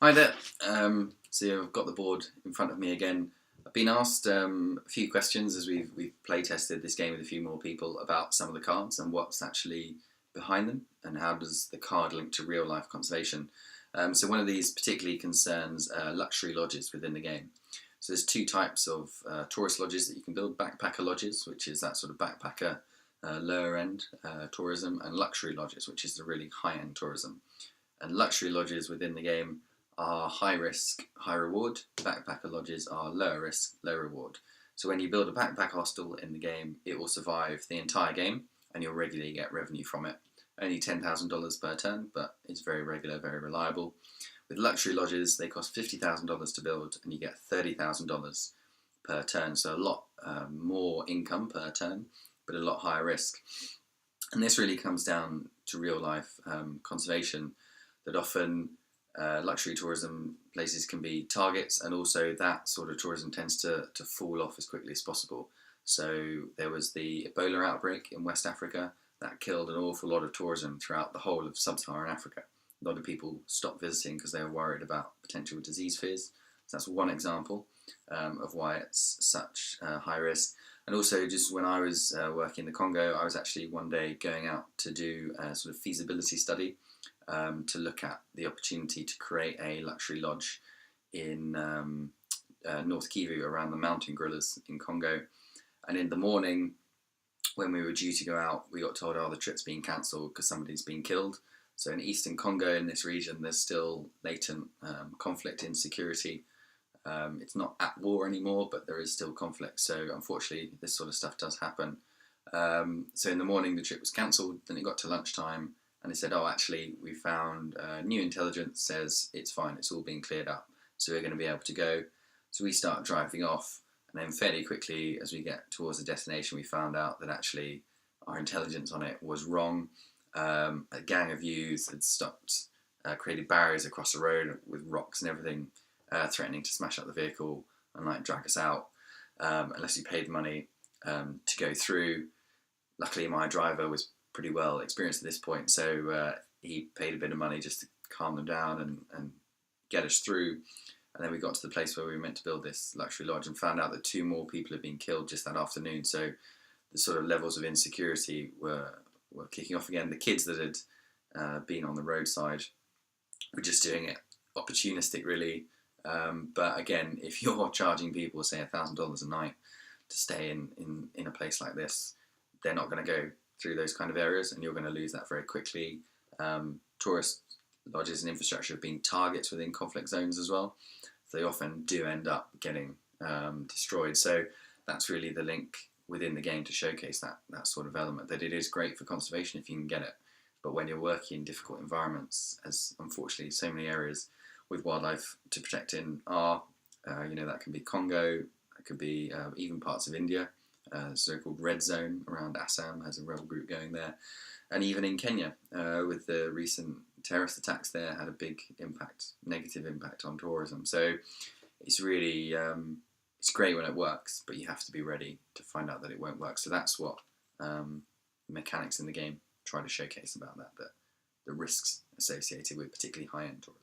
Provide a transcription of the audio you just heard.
Hi there. So I've got the board in front of me again. I've been asked a few questions as we've play tested this game with a few more people about some of the cards and what's actually behind them and how does the card link to real life conservation. So one of these particularly concerns luxury lodges within the game. So there's two types of tourist lodges that you can build: backpacker lodges, which is that sort of backpacker lower end tourism, and luxury lodges, which is the really high end tourism. And luxury lodges within the game are high risk, high reward. Backpacker lodges are lower risk, low reward. So when you build a backpack hostel in the game, it will survive the entire game and you'll regularly get revenue from it. Only $10,000 per turn, but it's very regular, very reliable. With luxury lodges, they cost $50,000 to build and you get $30,000 per turn. So a lot more income per turn, but a lot higher risk. And this really comes down to real life conservation, that often luxury tourism places can be targets, and also that sort of tourism tends to fall off as quickly as possible. So there was the Ebola outbreak in West Africa that killed an awful lot of tourism throughout the whole of sub-Saharan Africa. A lot of people stopped visiting because they were worried about potential disease fears. So that's one example of why it's such high risk. And also, just when I was working in the Congo, I was actually one day going out to do a sort of feasibility study to look at the opportunity to create a luxury lodge in North Kivu around the mountain gorillas in Congo. And in the morning, when we were due to go out, we got told, oh, the trip's been cancelled because somebody's been killed. So in eastern Congo, in this region, there's still latent conflict, insecurity. It's not at war anymore, but there is still conflict. So unfortunately, this sort of stuff does happen. So in the morning, the trip was cancelled. Then it got to lunchtime, and they said, oh, actually, we found new intelligence says it's fine. It's all been cleared up. So we're going to be able to go. So we start driving off. And then fairly quickly, as we get towards the destination, we found out that actually our intelligence on it was wrong. A gang of youths had stopped, created barriers across the road with rocks and everything, threatening to smash up the vehicle and like drag us out unless you paid money to go through. Luckily, my driver was pretty well experienced at this point, so he paid a bit of money just to calm them down and get us through. And then we got to the place where we were meant to build this luxury lodge and found out that two more people had been killed just that afternoon. So the sort of levels of insecurity were kicking off again. The kids that had been on the roadside were just doing it opportunistic, really. But again, if you're charging people, say, $1,000 a night to stay in a place like this, they're not going to go through those kind of areas, and you're going to lose that very quickly. Tourist lodges and infrastructure have been targets within conflict zones as well. So they often do end up getting destroyed. So that's really the link within the game to showcase that sort of element, that it is great for conservation if you can get it. But when you're working in difficult environments, as unfortunately so many areas with wildlife to protect in are, that can be Congo, it could be even parts of India, so-called red zone around Assam has a rebel group going there. And even in Kenya, with the recent terrorist attacks there, had a big impact, negative impact on tourism. So it's really, it's great when it works, but you have to be ready to find out that it won't work. So that's what mechanics in the game try to showcase about that, the risks associated with particularly high-end tourism.